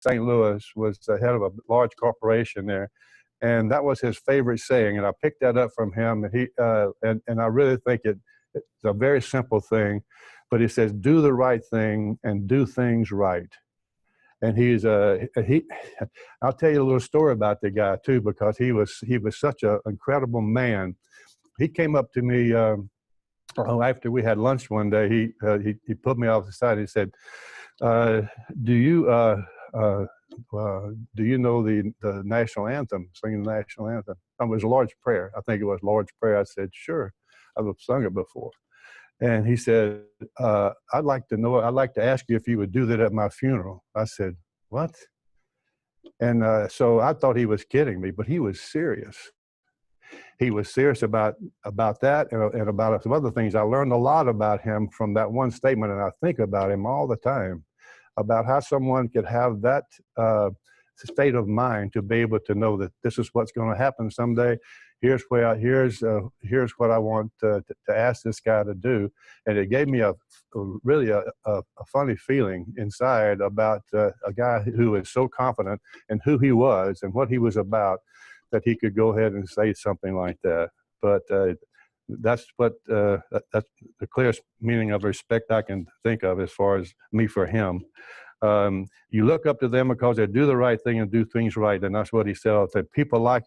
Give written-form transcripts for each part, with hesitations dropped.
St. Louis, was the head of a large corporation there. And that was his favorite saying. And I picked that up from him. And and I really think it's a very simple thing. But he says, do the right thing and do things right. And I'll tell you a little story about the guy too, because he was such an incredible man. He came up to me after we had lunch one day. He put me off the side. He said, do you know the national anthem, singing the national anthem? It was Lord's Prayer. I think it was Lord's Prayer. I said, sure, I've sung it before. And he said, I'd like to ask you if you would do that at my funeral. I said, what? And so I thought he was kidding me, but he was serious. He was serious about that and about some other things. I learned a lot about him from that one statement, and I think about him all the time, about how someone could have that state of mind to be able to know that this is what's going to happen someday. Here's what I want to ask this guy to do. And it gave me really a funny feeling inside about a guy who is so confident in who he was and what he was about, that he could go ahead and say something like that. But that's the clearest meaning of respect I can think of as far as me for him. You look up to them because they do the right thing and do things right. And that's what he said. People like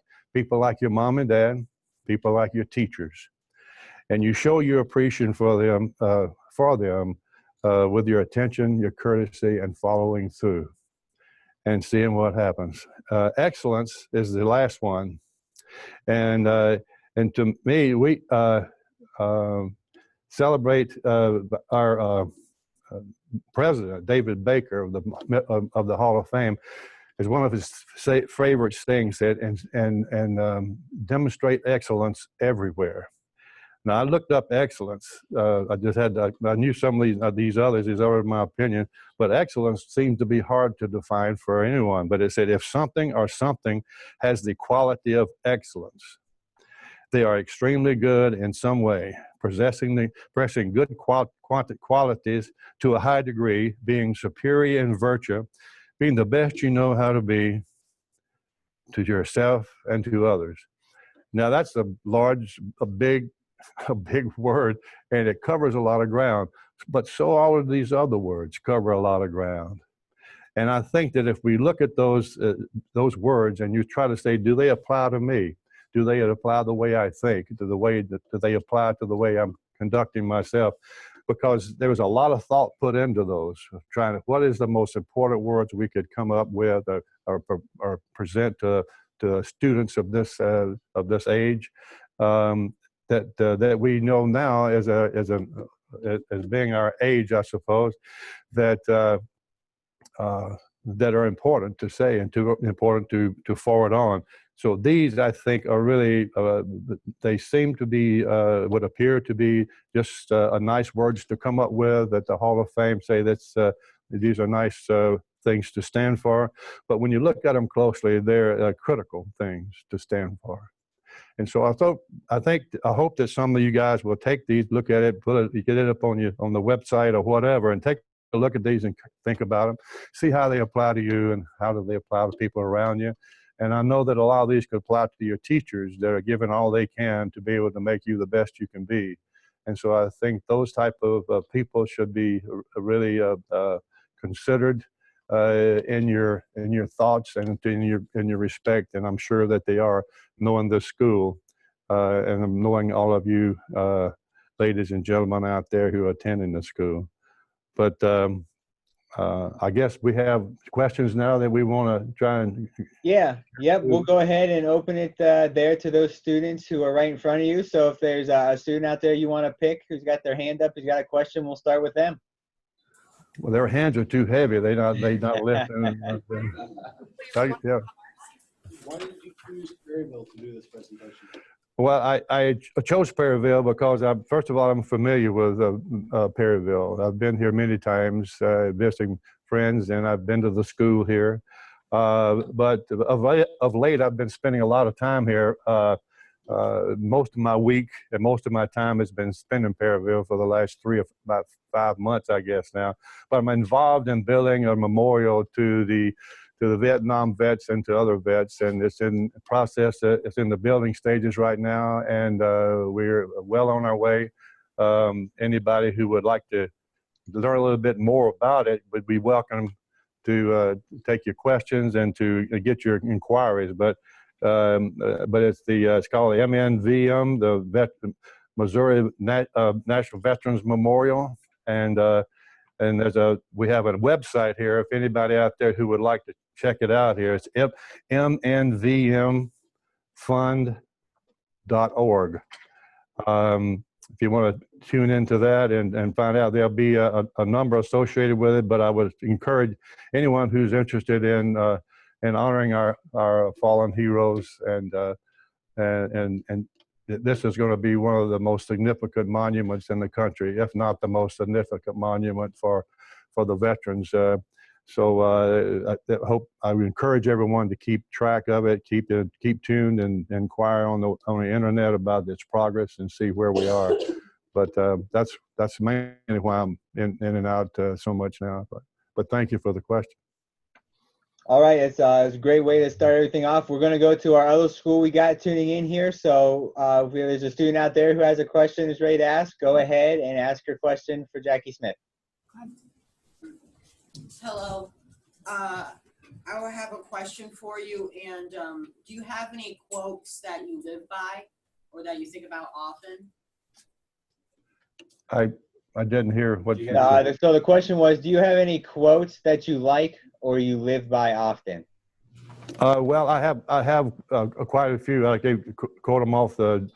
your mom and dad, people like your teachers. And you show your appreciation for them with your attention, your courtesy, and following through and seeing what happens. Excellence is the last one. And to me, we celebrate our president, David Baker of the Hall of Fame, is one of his favorite sayings, said, and demonstrate excellence everywhere. Now, I looked up excellence. I knew some of these others, these are my opinion, but excellence seems to be hard to define for anyone. But it said, if something or something has the quality of excellence, they are extremely good in some way, possessing good qualities to a high degree, being superior in virtue, being the best you know how to be to yourself and to others. Now, that's a big word, and it covers a lot of ground. But so all of these other words cover a lot of ground. And I think that if we look at those words and you try to say, do they apply to me? Do they apply the way I think? Do they apply to the way I'm conducting myself? Because there was a lot of thought put into those, what is the most important words we could come up with or present to students of this age, that we know now as being our age, I suppose, that are important to say and important to forward on. So these, I think, are really, they seem to be, would appear to be just nice words to come up with, that the Hall of Fame say these are nice things to stand for. But when you look at them closely, they're critical things to stand for. And so I hope that some of you guys will take these, look at it, get it up on the website or whatever, and take a look at these and think about them, see how they apply to you and how do they apply to people around you. And I know that a lot of these could apply to your teachers that are giving all they can to be able to make you the best you can be. And so I think those type of people should be really considered in your thoughts and in your respect. And I'm sure that they are, knowing this school and knowing all of you ladies and gentlemen out there who are attending the school. But I guess we have questions now that we want to try and... Yeah, yep, we'll go ahead and open it there to those students who are right in front of you. So if there's a student out there you want to pick who's got their hand up, who's got a question, we'll start with them. Well, their hands are too heavy. They not lifting. Yeah. Why did you choose Perryville to do this presentation? Well, I chose Perryville because first of all, I'm familiar with Perryville. I've been here many times visiting friends, and I've been to the school here. But of late, I've been spending a lot of time here. Most of my week and most of my time has been spent in Perryville for the last about 5 months, I guess now. But I'm involved in building a memorial to the the Vietnam vets and to other vets, and it's in process. It's in the building stages right now, and we're well on our way. Anybody who would like to learn a little bit more about it would be welcome to take your questions and to get your inquiries. But it's called the MNVM, the Missouri National Veterans Memorial, and we have a website here. If anybody out there who would like to check it out here, it's mnvmfund.org. If you want to tune into that and find out, there'll be a number associated with it. But I would encourage anyone who's interested in honoring our fallen heroes, and this is going to be one of the most significant monuments in the country, if not the most significant monument for the veterans. I would encourage everyone to keep track of it, keep tuned, and inquire on the internet about its progress and see where we are. But that's mainly why I'm in and out so much now. But thank you for the question. All right, it's a great way to start everything off. We're going to go to our other school we got tuning in here. So if there's a student out there who has a question is ready to ask, go ahead and ask your question for Jackie Smith. Hello. I will have a question for you. And do you have any quotes that you live by or that you think about often? I didn't hear what you said. So the question was, do you have any quotes that you like or you live by often? Well, I have quite a few. I can quote them off the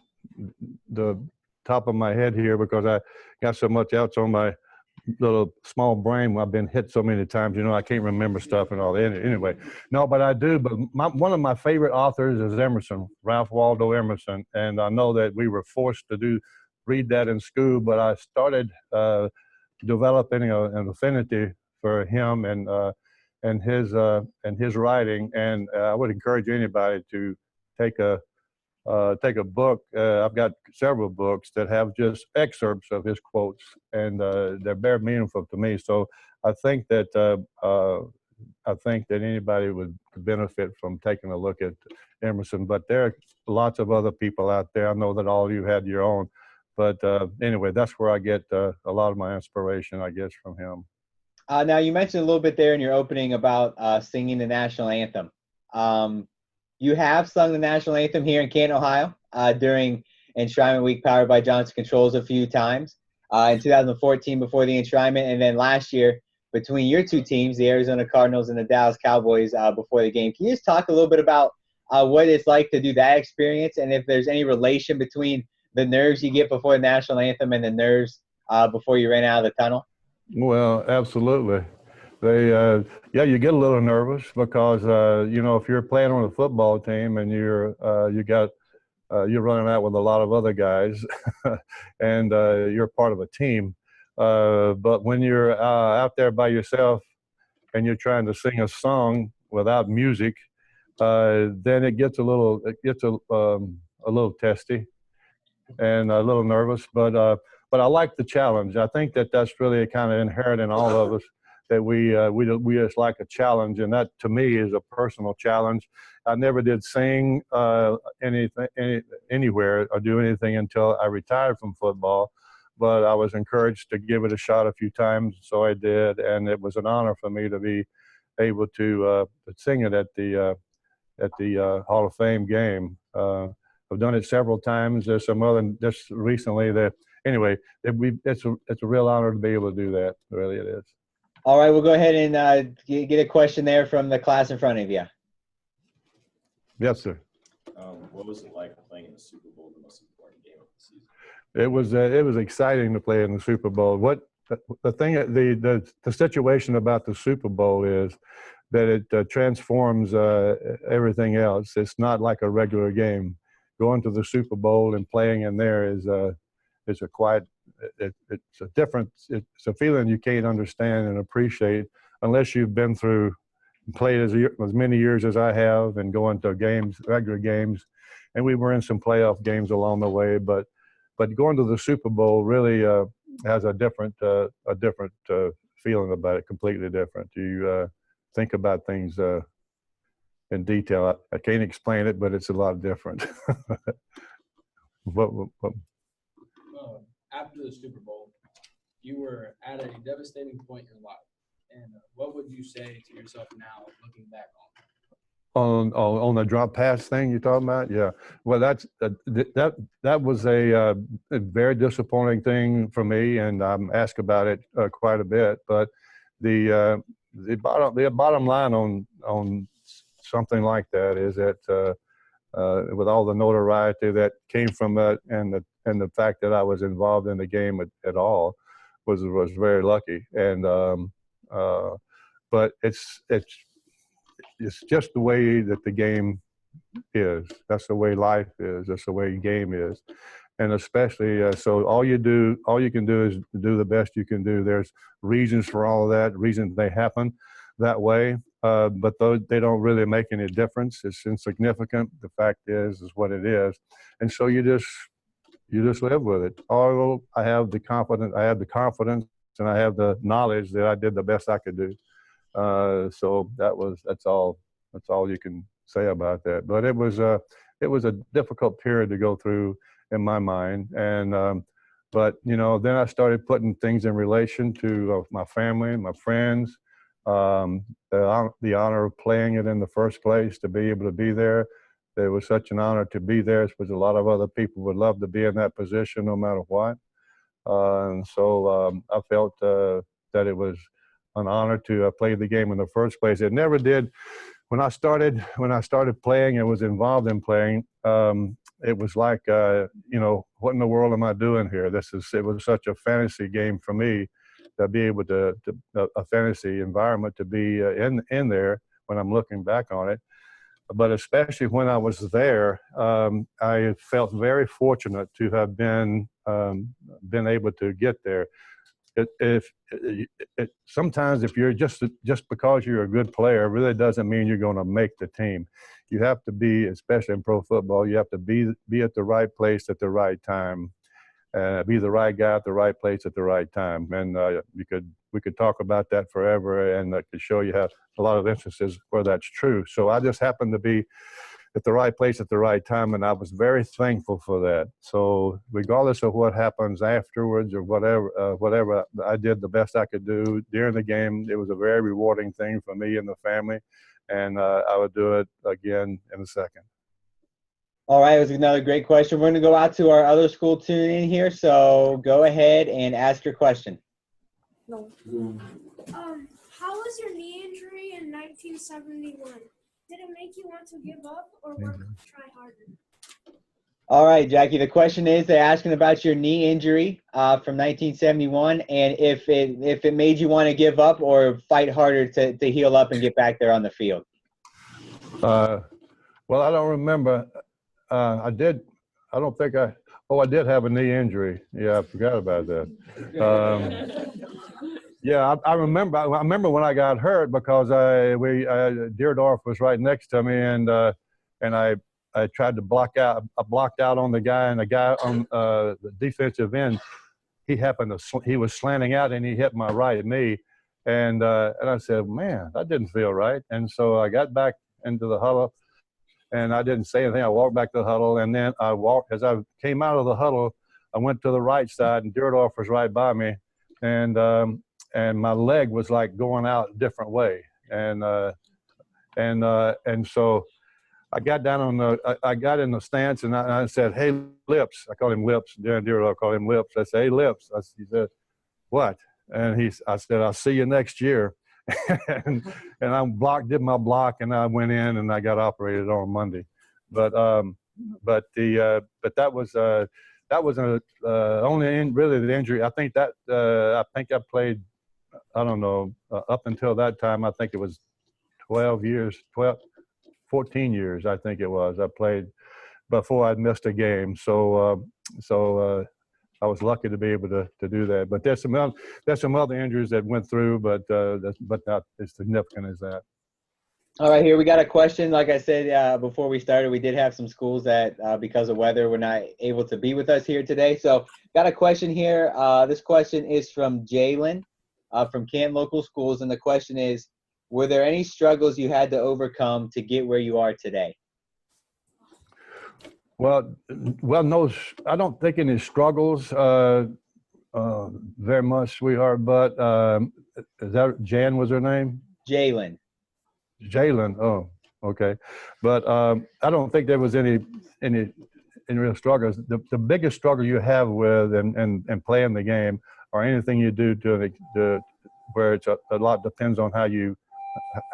top of my head here because I got so much else on my little small brain. I've been hit so many times, I can't remember stuff and all that. Anyway, no, but I do. But one of my favorite authors is Emerson, Ralph Waldo Emerson, and I know that we were forced to read that in school, but I started developing an affinity for him and his writing, and I would encourage anybody to take a book. I've got several books that have just excerpts of his quotes, and they're very meaningful to me. So I think that anybody would benefit from taking a look at Emerson. But there are lots of other people out there. I know that all of you had your own, but anyway, that's where I get a lot of my inspiration, I guess, from him. Now, you mentioned a little bit there in your opening about singing the national anthem. You have sung the national anthem here in Canton, Ohio during Enshrinement Week powered by Johnson Controls a few times. In 2014 before the enshrinement, and then last year between your two teams, the Arizona Cardinals and the Dallas Cowboys, before the game. Can you just talk a little bit about what it's like to do that experience, and if there's any relation between the nerves you get before the national anthem and the nerves before you ran out of the tunnel? Well, absolutely. You get a little nervous because if you're playing on a football team and you're running out with a lot of other guys, and you're part of a team. But when you're out there by yourself and you're trying to sing a song without music, then it gets a little testy and a little nervous. But I like the challenge. I think that's really kind of inherent in all of us, that we just like a challenge, and that to me is a personal challenge. I never did sing anywhere or do anything until I retired from football, but I was encouraged to give it a shot a few times, so I did, and it was an honor for me to be able to sing it at the Hall of Fame game. I've done it several times. There's some other just recently that. Anyway, it's a real honor to be able to do that. Really, it is. All right, we'll go ahead and get a question there from the class in front of you. Yes, sir. What was it like playing in the Super Bowl, the most important game of the season? It was exciting to play in the Super Bowl. The situation about the Super Bowl is that it transforms everything else. It's not like a regular game. Going to the Super Bowl and playing in there is a feeling you can't understand and appreciate unless you've been through and played as many years as I have, and going to regular games, and we were in some playoff games along the way. But going to the Super Bowl really has a different feeling about it, completely different. think about things in detail. I can't explain it, but it's a lot different. what, After the Super Bowl, you were at a devastating point in your life. And what would you say to yourself now, looking back on the drop pass thing you're talking about? Yeah. Well, that was a very disappointing thing for me, and I'm asked about it quite a bit. But the bottom line on something like that is that with all the notoriety that came from it, and the fact that I was involved in the game at all, was very lucky. And but it's just the way that the game is. That's the way life is. That's the way the game is. And especially, so all you can do is do the best you can do. There's reasons for all of that, reasons they happen that way, but those, they don't really make any difference. It's insignificant. The fact is what it is. And so you just live with it. Although I have the confidence, and I have the knowledge that I did the best I could do. So that's all you can say about that. But it was a difficult period to go through in my mind. And but then I started putting things in relation to my family, my friends, the honor of playing it in the first place, to be able to be there. It was such an honor to be there, because a lot of other people would love to be in that position no matter what. And so I felt that it was an honor to play the game in the first place. It never did. When I started playing and was involved in playing, it was like, what in the world am I doing here? It was such a fantasy game for me, to be able to a fantasy environment, to be in there when I'm looking back on it. But especially when I was there, I felt very fortunate to have been able to get there. Sometimes if you're just because you're a good player, really doesn't mean you're going to make the team. You have to be, especially in pro football, you have to be at the right place at the right time, be the right guy at the right place at the right time. And we could talk about that forever, and I could show you how a lot of instances where that's true. So I just happened to be at the right place at the right time, and I was very thankful for that. So regardless of what happens afterwards or whatever, I did the best I could do during the game. It was a very rewarding thing for me and the family, and I would do it again in a second. All right, it was another great question. We're going to go out to our other school tuning in here, so go ahead and ask your question. No. How was your knee injury in 1971? Did it make you want to give up or try harder? All right, Jackie, the question is, they're asking about your knee injury from 1971, and if it made you want to give up or fight harder to heal up and get back there on the field. Well, I don't remember. I did have a knee injury. Yeah, I forgot about that. Yeah, I remember when I got hurt, because Deerdorf was right next to me, and I tried to block out. I blocked out on the guy, and the guy on the defensive end, he was slanting out, and he hit my right knee, and I said, man, that didn't feel right. And so I got back into the huddle, and I didn't say anything. I walked back to the huddle, and then as I came out of the huddle, I went to the right side, and Deerdorf was right by me, and my leg was like going out a different way, and so I got down I got in the stance, and I said, "Hey, Lips," I called him Lips. Darren Deerdorf called him Lips. I said, "Hey, Lips." He said, "What?" And I said, "I'll see you next year." and I did my block, and I went in, and I got operated on Monday. But that was only really the injury. I think I played. I don't know, up until that time, I think it was 14 years, I think it was. I played before I'd missed a game. So I was lucky to be able to do that. But there's some other injuries that went through, but not as significant as that. All right, here we got a question. Like I said before we started, we did have some schools that, because of weather, were not able to be with us here today. So got a question here. This question is from Jalen from Canton Local Schools, and the question is, were there any struggles you had to overcome to get where you are today? Well, no, I don't think any struggles very much, sweetheart. But is that Jan was her name? Jalen. Jalen. Oh, okay. But I don't think there was any real struggles. The biggest struggle you have with and playing the game, or anything you do to where it's a lot depends on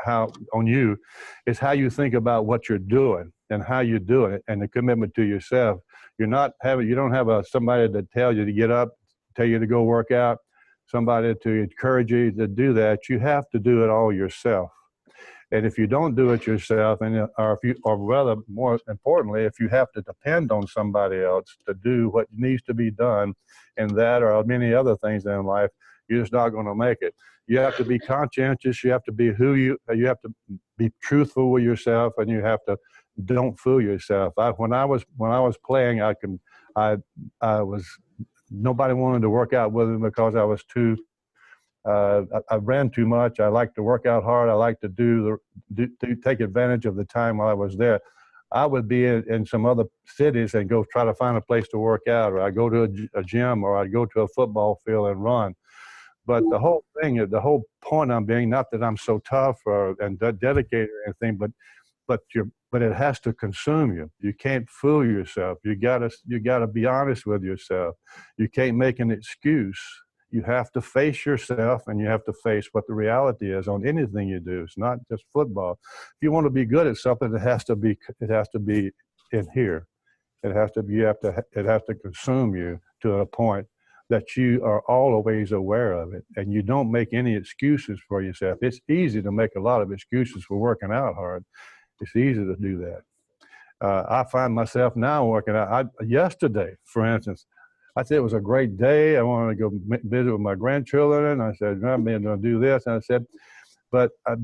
how on you, is how you think about what you're doing and how you do it, and the commitment to yourself. You don't have somebody to tell you to get up, tell you to go work out, somebody to encourage you to do that. You have to do it all yourself. And if you don't do it yourself, or rather more importantly, if you have to depend on somebody else to do what needs to be done, and that or many other things in life, you're just not going to make it. You have to be conscientious. You have to be you have to be truthful with yourself, and you have to don't fool yourself. When I was playing, nobody wanted to work out with me because I was too. I ran too much. I like to work out hard. I like to take advantage of the time while I was there. I would be in some other cities and go try to find a place to work out, or I'd go to a gym, or I'd go to a football field and run. But the whole point I'm being, not that I'm so tough and dedicated or anything, but it has to consume you. You can't fool yourself. You gotta be honest with yourself. You can't make an excuse. You have to face yourself, and you have to face what the reality is on anything you do. It's not just football. If you want to be good at something, it has to be in here. It has to consume you to a point that you are always aware of it, and you don't make any excuses for yourself. It's easy to make a lot of excuses for working out hard. It's easy to do that. I find myself now working out. Yesterday, for instance, I said it was a great day. I wanted to go visit with my grandchildren. I said, I'm going to do this. And I said, but I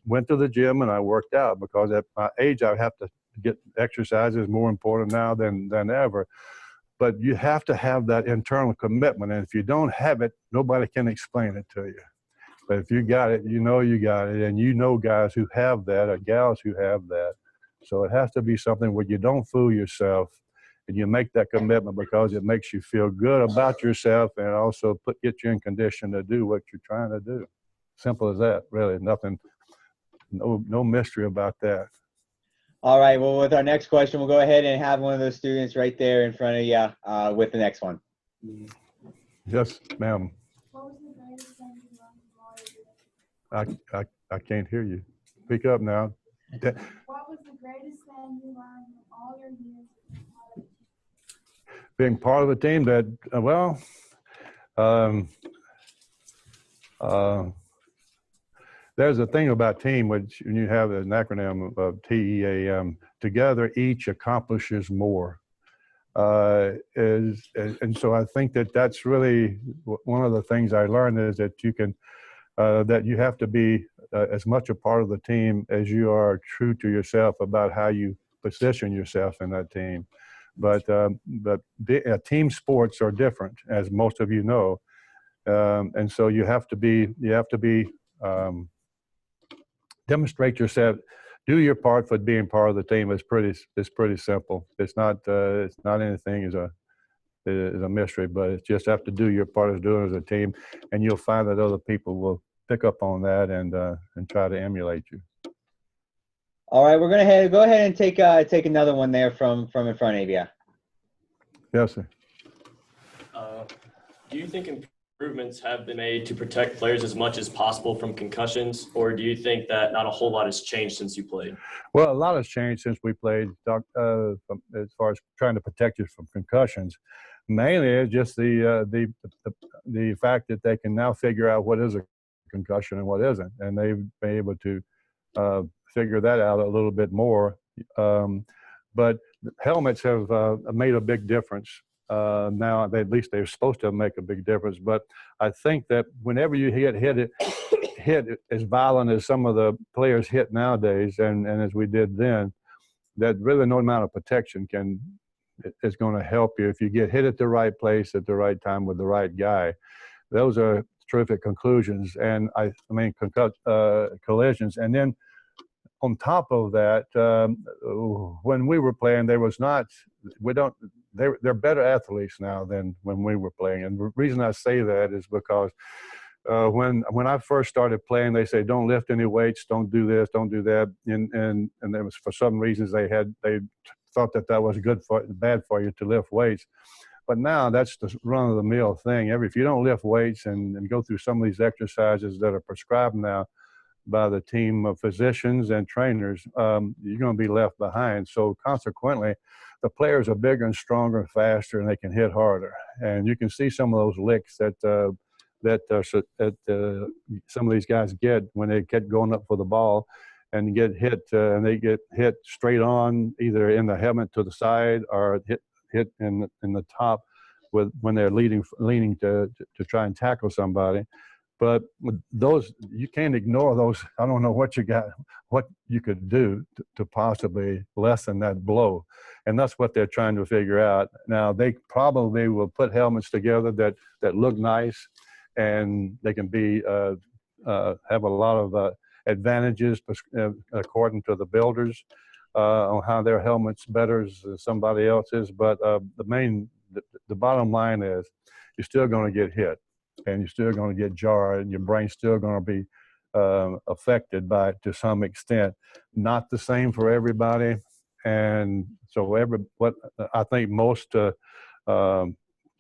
went to the gym and I worked out, because at my age, I have to get exercise is more important now than ever. But you have to have that internal commitment. And if you don't have it, nobody can explain it to you. But if you got it, you know you got it. And you know guys who have that, or gals who have that. So it has to be something where you don't fool yourself, and you make that commitment because it makes you feel good about yourself, and also get you in condition to do what you're trying to do. Simple as that, really. Nothing, no mystery about that. All right. Well, with our next question, we'll go ahead and have one of those students right there in front of you with the next one. Yes, ma'am. What was the greatest thing you learned from all your years? I can't hear you. Speak up now. What was the greatest thing you learned from all your years? Being part of a team that, there's a thing about team, which when you have an acronym of TEAM, together each accomplishes more. And so I think that's really one of the things I learned, is that that you have to be as much a part of the team as you are true to yourself about how you position yourself in that team. But team sports are different, as most of you know, and so you have to demonstrate yourself. Do your part for being part of the team. It's pretty simple. It's not anything is a mystery, but it's just have to do your part as doing as a team, and you'll find that other people will pick up on that and try to emulate you. All right, we're gonna go ahead and take another one there from in front of you. Yes, sir. Do you think improvements have been made to protect players as much as possible from concussions, or do you think that not a whole lot has changed since you played? Well, a lot has changed since we played, as far as trying to protect you from concussions. Mainly, it's just the fact that they can now figure out what is a concussion and what isn't, and they've been able to figure that out a little bit more. But helmets have made a big difference. Now, at least they're supposed to make a big difference. But I think that whenever you hit as violent as some of the players hit nowadays, and as we did then, that really no amount of protection is going to help you if you get hit at the right place at the right time with the right guy. Those are terrific conclusions, and collisions. And then on top of that, when we were playing, they're better athletes now than when we were playing. And the reason I say that is because when I first started playing, they say don't lift any weights, don't do this, don't do that, and there was, for some reasons, they thought that was bad for you to lift weights. But now that's the run-of-the-mill thing. If you don't lift weights and go through some of these exercises that are prescribed now by the team of physicians and trainers, you're going to be left behind. So consequently, the players are bigger and stronger and faster, and they can hit harder. And you can see some of those licks that some of these guys get when they get going up for the ball and get hit, and they get hit straight on, either in the helmet to the side or hit in the top when they're leaning to try and tackle somebody. But those, you can't ignore those. I don't know what you could do to possibly lessen that blow. And that's what they're trying to figure out. Now, they probably will put helmets together that look nice, and they can have a lot of advantages according to the builders on how their helmet's better than somebody else's. But the bottom line is you're still going to get hit, and you're still going to get jarred, and your brain's still going to be affected by it to some extent. Not the same for everybody. And so what I think most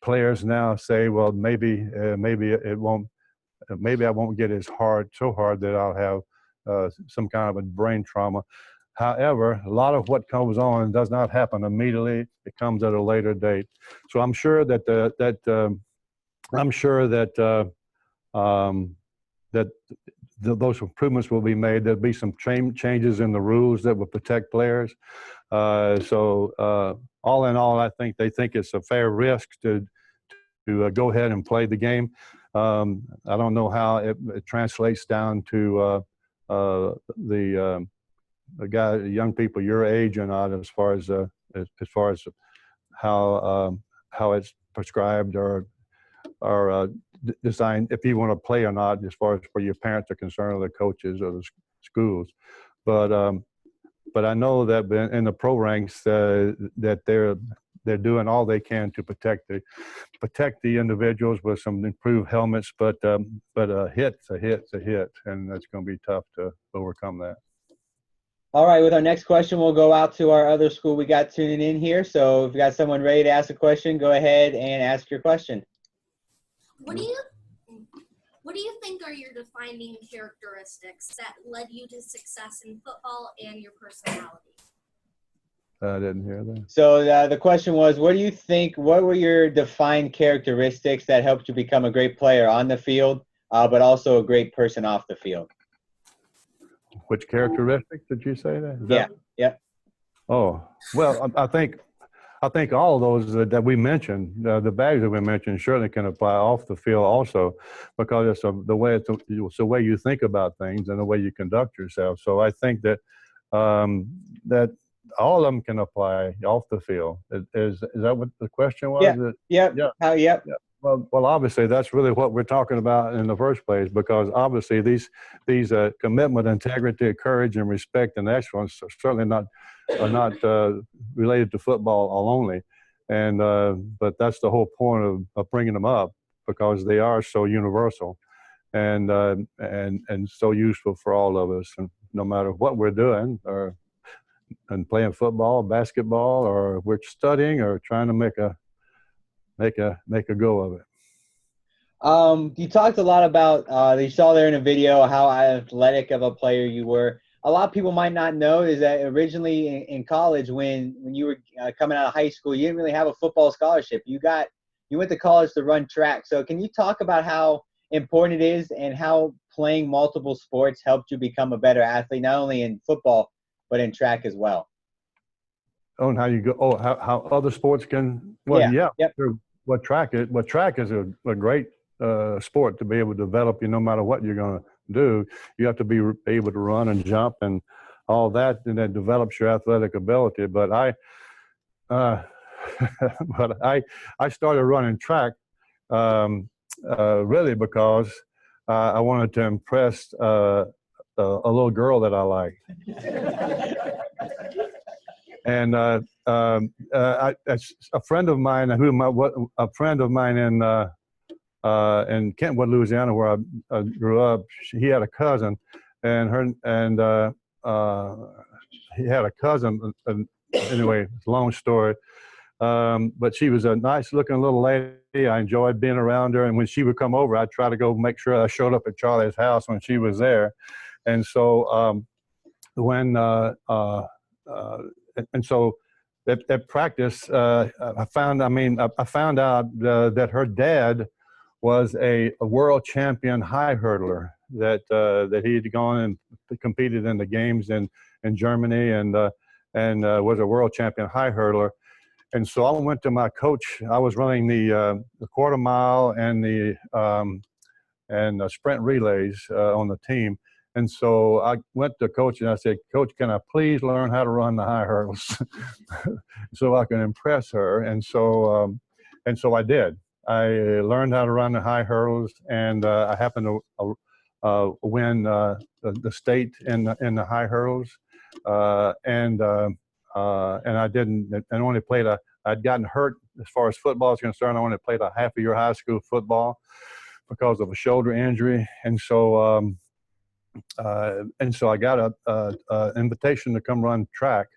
players now say, well, maybe it won't, maybe I won't get so hard that I'll have some kind of a brain trauma. However, a lot of what comes on does not happen immediately. It comes at a later date. So I'm sure that those improvements will be made. There'll be some changes in the rules that will protect players. So all in all, I think they think it's a fair risk to go ahead and play the game. I don't know how it translates down to the young people your age or not, as far as how it's prescribed or designed, if you want to play or not, as far as where your parents are concerned, or the coaches or the schools. But I know that in the pro ranks that they're doing all they can to protect the individuals with some improved helmets. But a hit's a hit, and it's going to be tough to overcome that. All right, with our next question, we'll go out to our other school we got tuning in here. So if you got someone ready to ask a question, go ahead and ask your question. What do you think are your defining characteristics that led you to success in football and your personality? I didn't hear that. So the question was, what were your defined characteristics that helped you become a great player on the field, but also a great person off the field? Which characteristics did you say that? Yeah. Oh, well, I think all of those that we mentioned, the values that we mentioned, surely can apply off the field also, because it's the way you think about things and the way you conduct yourself. So I think that that all of them can apply off the field. Is that what the question was? Yeah. Well, obviously that's really what we're talking about in the first place, because obviously these commitment, integrity, courage, and respect and excellence are certainly not related to football only, and but that's the whole point of bringing them up, because they are so universal and so useful for all of us, and no matter what we're doing, and playing football, basketball, or we're studying or trying to make a go of it. You talked a lot about, you saw there in a video how athletic of a player you were. A lot of people might not know is that originally in college, when you were coming out of high school, you didn't really have a football scholarship. You went to college to run track. So can you talk about how important it is and how playing multiple sports helped you become a better athlete, not only in football, but in track as well? Oh, and how you go? Oh, how other sports can? Well, yeah. What track is a great sport to be able to develop you no matter what you're going to do. You have to be able to run and jump and all that, and that develops your athletic ability. But I started running track really because I wanted to impress a little girl that I liked. And a friend of mine a friend of mine in Kentwood, Louisiana, where I grew up, he had a cousin, and he had a cousin. Anyway, long story. But she was a nice-looking little lady. I enjoyed being around her, and when she would come over, I'd try to go make sure I showed up at Charlie's house when she was there. And so at practice, I found out that her dad was a world champion high hurdler, that he had gone and competed in the games in Germany and was a world champion high hurdler. And so I went to my coach. I was running the quarter mile and the sprint relays on the team. And so I went to coach and I said, "Coach, can I please learn how to run the high hurdles so I can impress her?" And so I did. I learned how to run the high hurdles, and I happened to win the state in the high hurdles, and I didn't. And only played I'd gotten hurt as far as football is concerned. I only played a half a year high school football because of a shoulder injury, and so I got a invitation to come run track,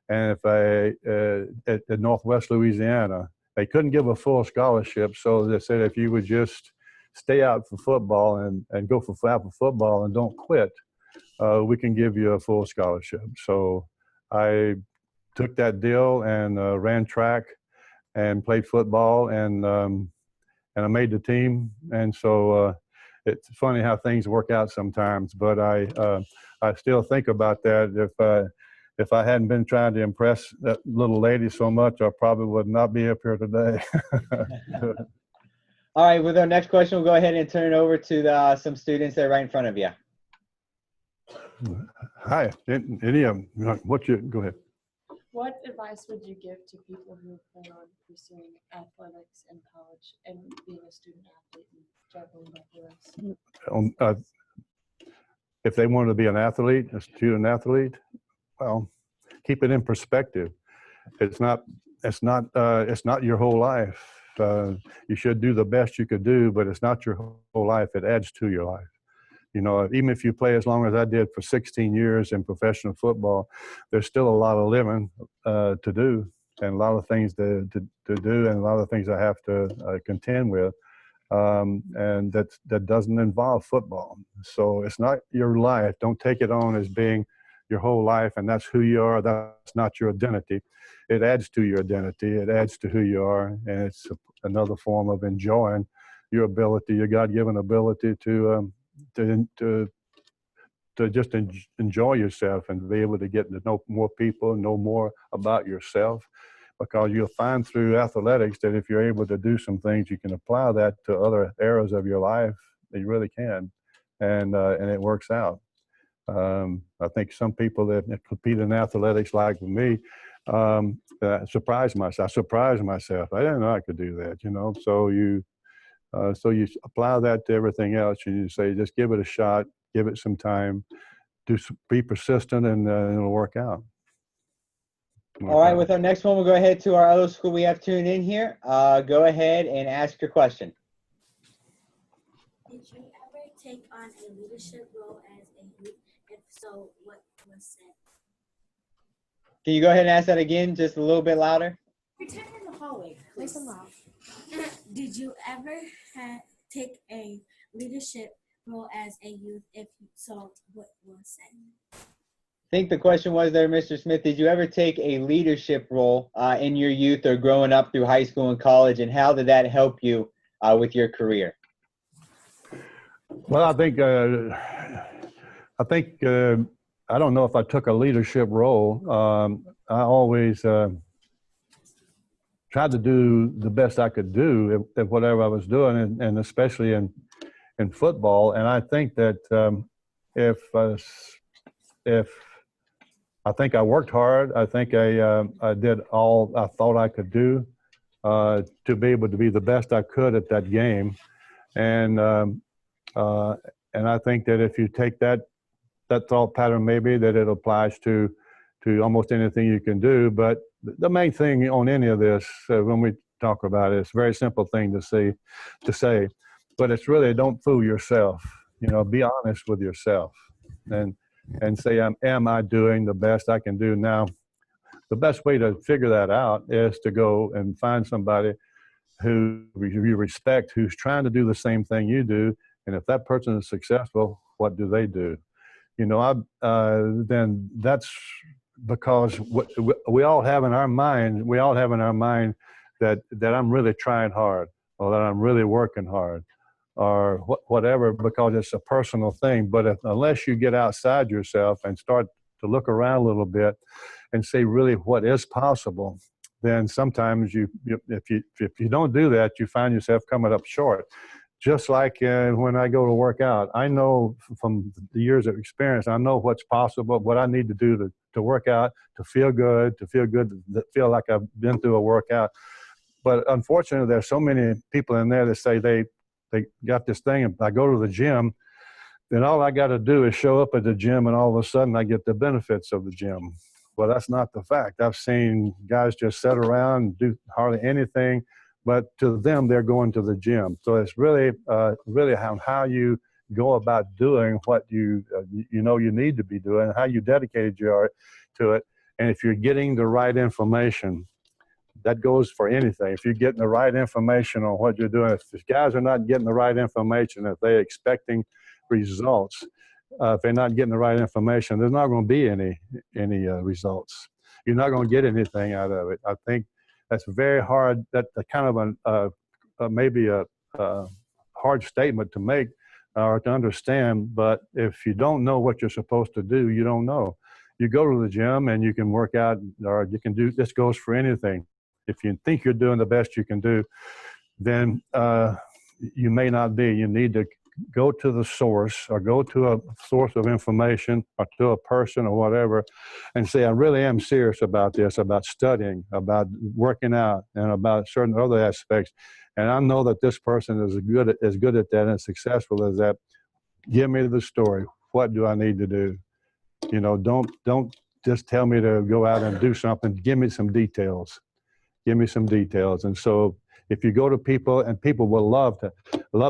and at Northwest Louisiana. They couldn't give a full scholarship, so they said if you would just stay out for football and go for football and don't quit, we can give you a full scholarship. So I took that deal and ran track and played football, and I made the team. And so it's funny how things work out sometimes. But I still think about that. If I hadn't been trying to impress that little lady so much, I probably would not be up here today. All right, with our next question, we'll go ahead and turn it over to some students that are right in front of you. Hi, any of them? Go ahead. What advice would you give to people who plan on pursuing athletics in college and being a student athlete and juggling both of those? If they want to be a student athlete, well, keep it in perspective. It's not your whole life. You should do the best you could do, but it's not your whole life. It adds to your life. You know, even if you play as long as I did for 16 years in professional football, there's still a lot of living to do, and a lot of things to do, and a lot of things I have to contend with, and that doesn't involve football. So it's not your life. Don't take it on as being your whole life, and that's who you are. That's not your identity. It adds to your identity. It adds to who you are, and it's another form of enjoying your ability, your God-given ability to just enjoy yourself and be able to get to know more people, know more about yourself, because you'll find through athletics that if you're able to do some things, you can apply that to other areas of your life. You really can, and it works out. I think some people that compete in athletics, like me, surprise myself. I surprised myself. I didn't know I could do that, you know. So you apply that to everything else, and you say, just give it a shot, give it some time, be persistent, and it'll work out. All right, with our next one, we'll go ahead to our other school we have tuned in here. Go ahead and ask your question. Did you ever take on a leadership role as a youth? If so, what was said? Can you go ahead and ask that again, just a little bit louder? Pretend in the hallway. Nice and loud. Did you ever take a leadership role as a youth? If so, what was said? I think the question was there, Mr. Smith, did you ever take a leadership role in your youth or growing up through high school and college, and how did that help you with your career? Well, I don't know if I took a leadership role. I always tried to do the best I could do at whatever I was doing, and especially in football. And I think that if I think I worked hard, I think I did all I thought I could do to be able to be the best I could at that game. And I think that if you take that thought pattern, maybe that it applies to almost anything you can do. But the main thing on any of this, when we talk about it, it's a very simple thing to say, but it's really, don't fool yourself. Be honest with yourself, and say, am I doing the best I can do now? The best way to figure that out is to go and find somebody who you respect, who's trying to do the same thing you do. And if that person is successful, what do they do? Then that's because what we all have in our mind, that I'm really trying hard, or that I'm really working hard, or whatever, because it's a personal thing. But unless you get outside yourself and start to look around a little bit and say really what is possible, then sometimes if you don't do that, you find yourself coming up short. Just like when I go to work out, I know from the years of experience, I know what's possible, what I need to do to work out, to feel good, to feel like I've been through a workout. But unfortunately, there's so many people in there that say they got this thing. If I go to the gym, then all I got to do is show up at the gym, and all of a sudden I get the benefits of the gym. Well, that's not the fact. I've seen guys just sit around and do hardly anything, but to them, they're going to the gym. So it's really how you go about doing what you need to be doing, how you dedicated you are to it. And if you're getting the right information, that goes for anything. If you're getting the right information on what you're doing, if guys are not getting the right information, if they're expecting results, if they're not getting the right information, there's not going to be any results. You're not going to get anything out of it. I think that's very hard. That's kind of maybe a hard statement to make or to understand. But if you don't know what you're supposed to do, you don't know. You go to the gym and you can work out, or you can do. This goes for anything. If you think you're doing the best you can do, then you may not be. You need to go to the source, or go to a source of information, or to a person or whatever, and say, I really am serious about this, about studying, about working out, and about certain other aspects. And I know that this person is good at that and successful as that. Give me the story. What do I need to do? Don't just tell me to go out and do something. Give me some details. Give me some details. And so if you go to people, and people will love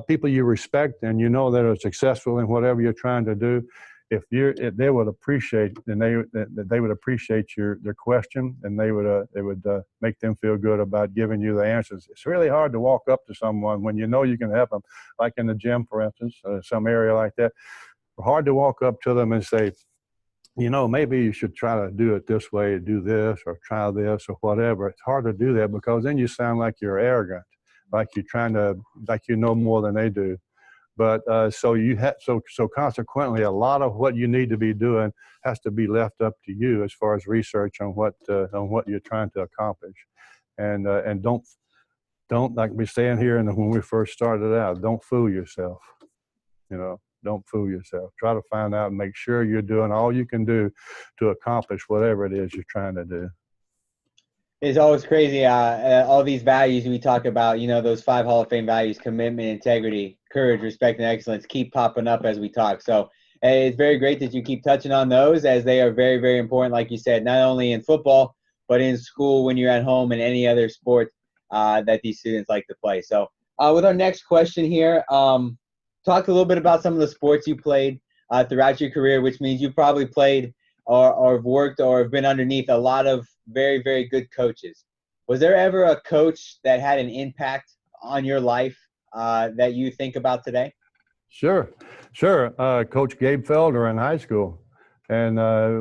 people you respect, and you know that are successful in whatever you're trying to do, if they would appreciate, and they would appreciate their question, and they would make them feel good about giving you the answers. It's really hard to walk up to someone when you know you can help them, like in the gym, for instance, some area like that. Hard to walk up to them and say, maybe you should try to do it this way, do this, or try this, or whatever. It's hard to do that, because then you sound like you're arrogant, like you know more than they do. But so consequently, a lot of what you need to be doing has to be left up to you as far as research on what you're trying to accomplish, and don't like we saying here, and when we first started out, don't fool yourself. Don't fool yourself. Try to find out and make sure you're doing all you can do to accomplish whatever it is you're trying to do. It's always crazy. All these values we talk about, those 5 Hall of Fame values: commitment, integrity, courage, respect, and excellence, keep popping up as we talk. So it's very great that you keep touching on those, as they are very, very important, like you said, not only in football, but in school, when you're at home, and any other sport that these students like to play. So with our next question here, talk a little bit about some of the sports you played throughout your career, which means you probably played or worked or have been underneath a lot of very, very good coaches. Was there ever a coach that had an impact on your life that you think about today? Sure. Coach Gabe Felder in high school. And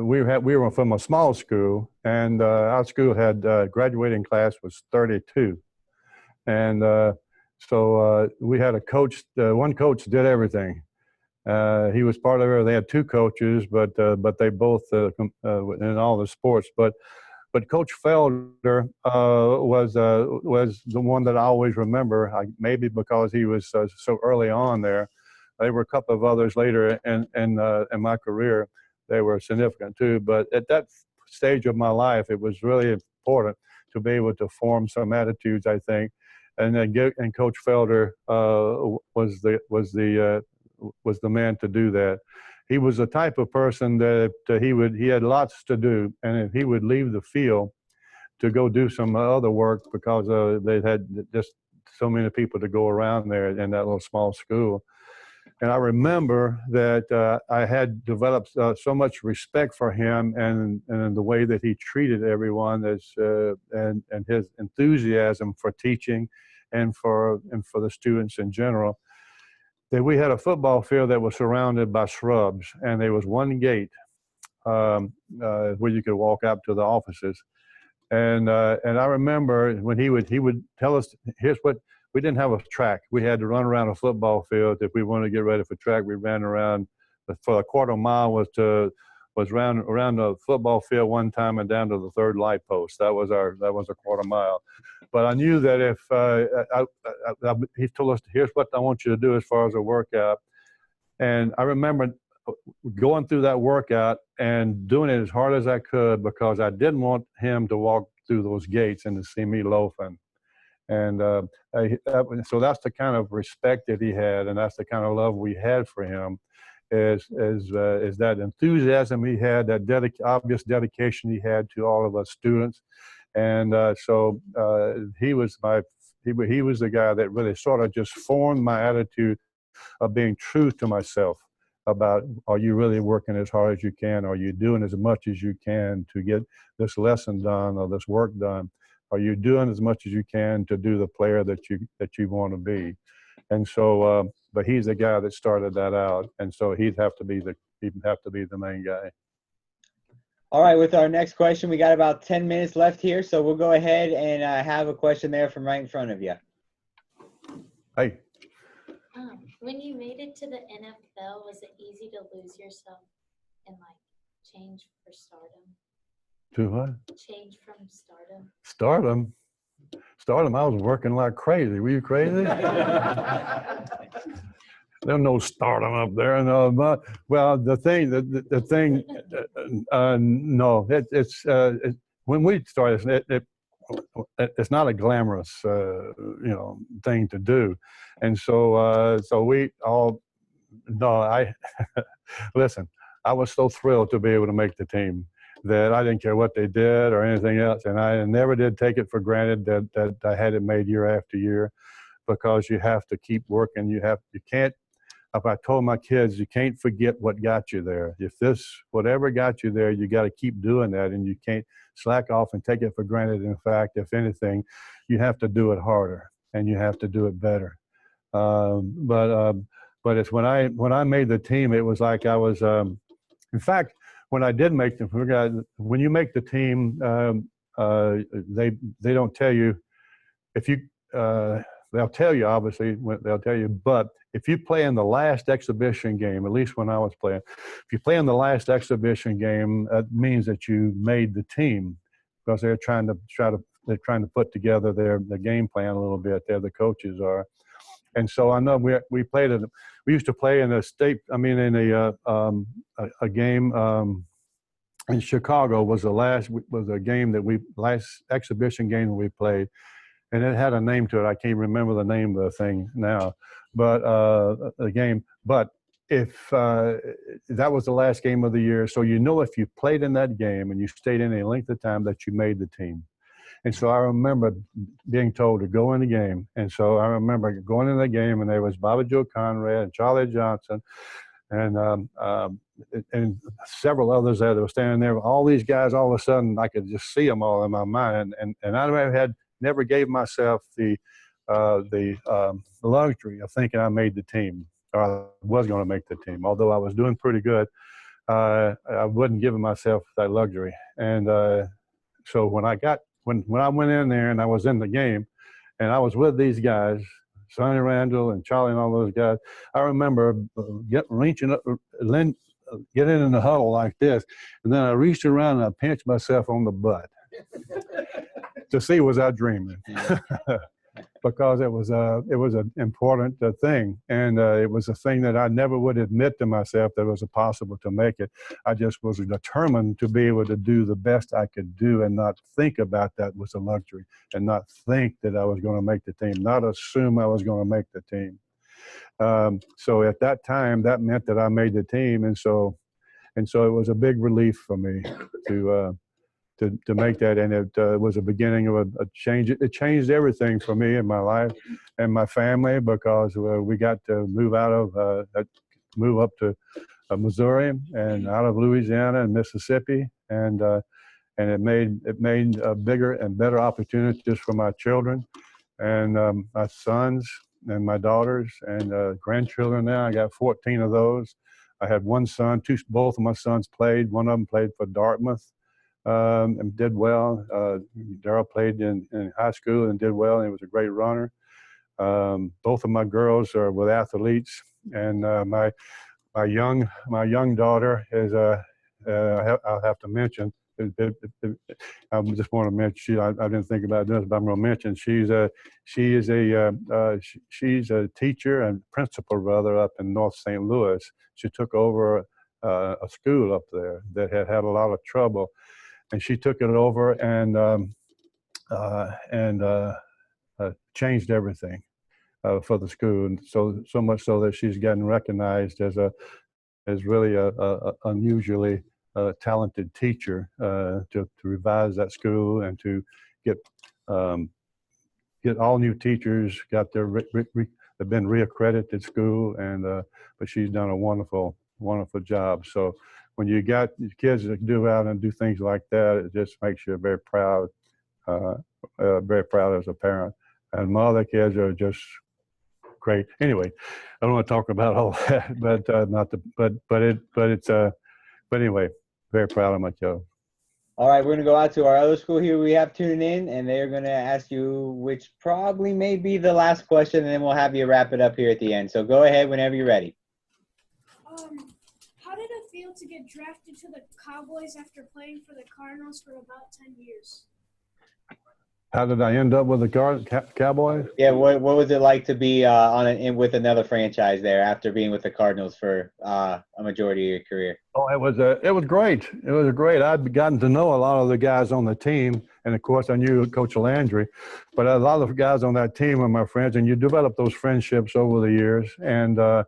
we were from a small school, and our school had graduating class was 32. And so we had a coach. One coach did everything. He was part of it. They had 2 coaches, but they both in all the sports. But Coach Felder was the one that I always remember. Maybe because he was so early on there. There were a couple of others later in my career. They were significant too. But at that stage of my life, it was really important to be able to form some attitudes, I think, and Coach Felder was the man to do that. He was the type of person that he had lots to do, and he would leave the field to go do some other work because they had just so many people to go around there in that little small school. And I remember that I had developed so much respect for him and the way that he treated everyone and his enthusiasm for teaching and for the students in general, that we had a football field that was surrounded by shrubs, and there was one gate where you could walk up to the offices. And I remember when he would tell us, here's what. We didn't have a track. We had to run around a football field. If we wanted to get ready for track, we ran around. For a quarter mile was around the football field one time and down to the third light post. That was a quarter mile. But I knew that if he told us, here's what I want you to do as far as a workout. And I remember going through that workout and doing it as hard as I could because I didn't want him to walk through those gates and to see me loafing. And so that's the kind of respect that he had, and that's the kind of love we had for him, is that enthusiasm he had, that obvious dedication he had to all of us students, and so he was the guy that really sort of just formed my attitude of being true to myself about, are you really working as hard as you can? Are you doing as much as you can to get this lesson done or this work done? Are you doing as much as you can to do the player that you want to be? And so, but he's the guy that started that out, and so he'd have to be the main guy. All right, with our next question, we got about 10 minutes left here, so we'll go ahead and have a question there from right in front of you. Hey. When you made it to the NFL, was it easy to lose yourself and change for stardom? To what? Change from stardom. Stardom, I was working like crazy. Were you crazy? There's no stardom up there. No, but, well, the thing, no, it's when we started, it's not a glamorous, thing to do. And so, we all, no, listen, I was so thrilled to be able to make the team that I didn't care what they did or anything else. And I never did take it for granted that I had it made year after year, because you have to keep working. You can't, if I told my kids, you can't forget what got you there. Whatever got you there, you got to keep doing that, and you can't slack off and take it for granted. In fact, if anything, you have to do it harder and you have to do it better. But it's when I made the team, it was like I was, in fact, when I did make them, when you make the team, they don't tell you if you. They'll tell you, obviously, they'll tell you. But if you play in the last exhibition game, at least when I was playing, if you play in the last exhibition game, that means that you made the team, because they're trying to put together their game plan a little bit. The coaches are. And so I know we used to play in a game in Chicago was a game that last exhibition game that we played, and it had a name to it. I can't remember the name of the thing now, but the game. But if that was the last game of the year, so if you played in that game and you stayed in a length of time, that you made the team. And so I remember being told to go in the game. And so I remember going in the game, and there was Bobby Joe Conrad and Charlie Johnson and several others there that were standing there. All these guys, all of a sudden, I could just see them all in my mind. And I never gave myself the luxury of thinking I made the team, or I was going to make the team. Although I was doing pretty good, I wasn't giving myself that luxury. And so when I went in there and I was in the game and I was with these guys, Sonny Randall and Charlie and all those guys, I remember getting in the huddle like this, and then I reached around and I pinched myself on the butt to see was I dreaming. because it was an important thing, and it was a thing that I never would admit to myself that it was possible to make it. I just was determined to be able to do the best I could do and not think about that was a luxury, and not think that I was going to make the team, not assume I was going to make the team. So at that time, that meant that I made the team, and so it was a big relief for me to make that, and it was a beginning of a change. It changed everything for me in my life and my family, because we got to move up to Missouri and out of Louisiana and Mississippi, and it made bigger and better opportunities for my children and my sons and my daughters and grandchildren. Now I got 14 of those. I had one son. Both of my sons played. One of them played for Dartmouth. And did well. Daryl played in high school and did well, and he was a great runner. Both of my girls are with athletes, and my young daughter is I'll have to mention. I just want to mention. I didn't think about this, but I'm going to mention she's a teacher and principal rather up in North St. Louis. She took over a school up there that had a lot of trouble. And she took it over and changed everything for the school, and so much so that she's getting recognized as really a unusually talented teacher to revise that school and to get all new teachers got their they've been reaccredited school, and but she's done a wonderful job. So when you got kids that do out and do things like that, it just makes you very proud as a parent. And my other kids are just great. Anyway, I don't want to talk about all that, but anyway, very proud of my child. All right, we're going to go out to our other school here we have tuning in, and they're going to ask you, which probably may be the last question, and then we'll have you wrap it up here at the end. So go ahead whenever you're ready. How did it feel to get drafted to the Cowboys after playing for the Cardinals for about 10 years? How did I end up with the Cowboys? Yeah, what was it like to be with another franchise there after being with the Cardinals for a majority of your career? Oh, it was great. It was great. I'd gotten to know a lot of the guys on the team, and of course I knew Coach Landry, but a lot of the guys on that team were my friends, and you develop those friendships over the years. And when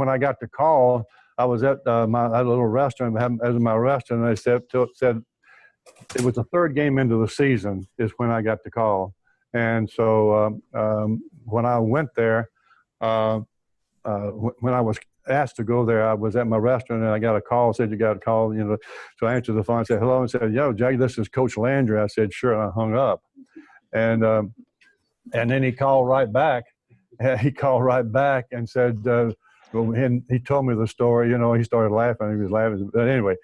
I got the call, I was at my little restaurant, as my restaurant, and they said it was the third game into the season is when I got the call. And so when I went there, when I was asked to go there, I was at my restaurant and I got a call, said, you got a call, so I answered the phone and said, hello, and said, yo, Jay, this is Coach Landry. I said, sure, and I hung up. And then he called right back. He called right back and said, and he told me the story, he started laughing. He was laughing. But anyway,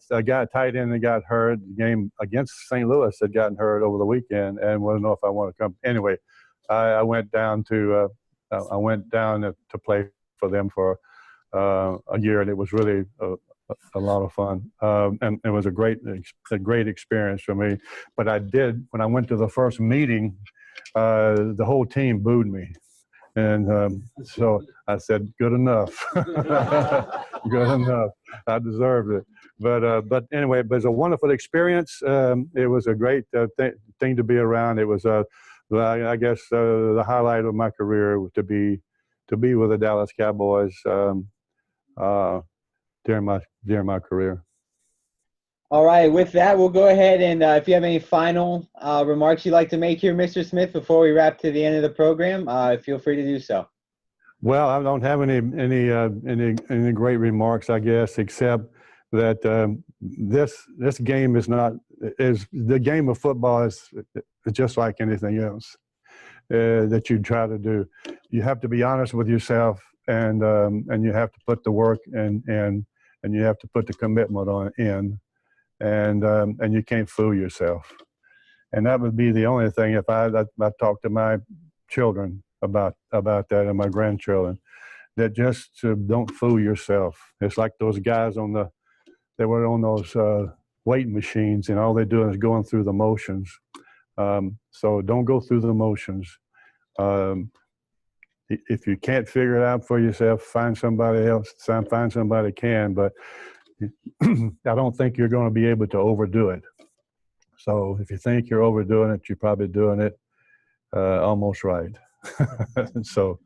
a guy tight end that got hurt, the game against St. Louis had gotten hurt over the weekend and wanted to know if I wanted to come. Anyway, I went down to play for them for a year, and it was really a lot of fun. And it was a great experience for me. But when I went to the first meeting, the whole team booed me. And so I said, good enough. Good enough. I deserved it. But anyway, it was a wonderful experience. It was a great thing to be around. It was, I guess, the highlight of my career to be with the Dallas Cowboys during my career. All right, with that, we'll go ahead and if you have any final remarks you'd like to make here, Mr. Smith, before we wrap to the end of the program, feel free to do so. Well, I don't have any great remarks, I guess, except that this game is the game of football is just like anything else that you try to do. You have to be honest with yourself, and you have to put the work and you have to put the commitment in. And you can't fool yourself. And that would be the only thing if I talk to my children about that and my grandchildren, that just don't fool yourself. It's like those guys they were on those weight machines, and all they're doing is going through the motions. So don't go through the motions. If you can't figure it out for yourself, find somebody else. Find somebody can, but I don't think you're going to be able to overdo it. So if you think you're overdoing it, you're probably doing it almost right. So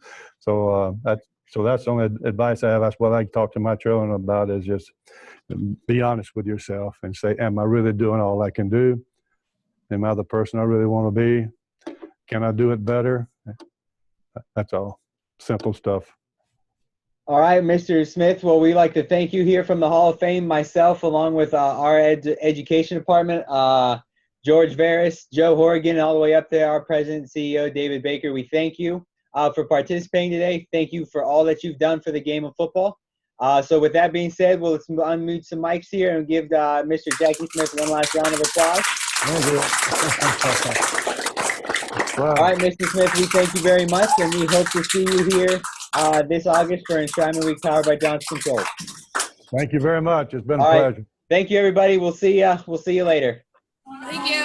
that's the only advice I have. That's what I talk to my children about, is just be honest with yourself and say, am I really doing all I can do? Am I the person I really want to be? Can I do it better? That's all. Simple stuff. All right, Mr. Smith. Well, we'd like to thank you here from the Hall of Fame, myself, along with our education department, George Veras, Joe Horrigan, and all the way up there, our president and CEO, David Baker. We thank you for participating today. Thank you for all that you've done for the game of football. So with that being said, let's unmute some mics here and give Mr. Jackie Smith one last round of applause. Wow. All right, Mr. Smith, we thank you very much, and we hope to see you here this August for Enshrinement Week powered by Johnson Controls. Thank you very much. It's been a All right. pleasure. Thank you, everybody. We'll see you later. Thank you.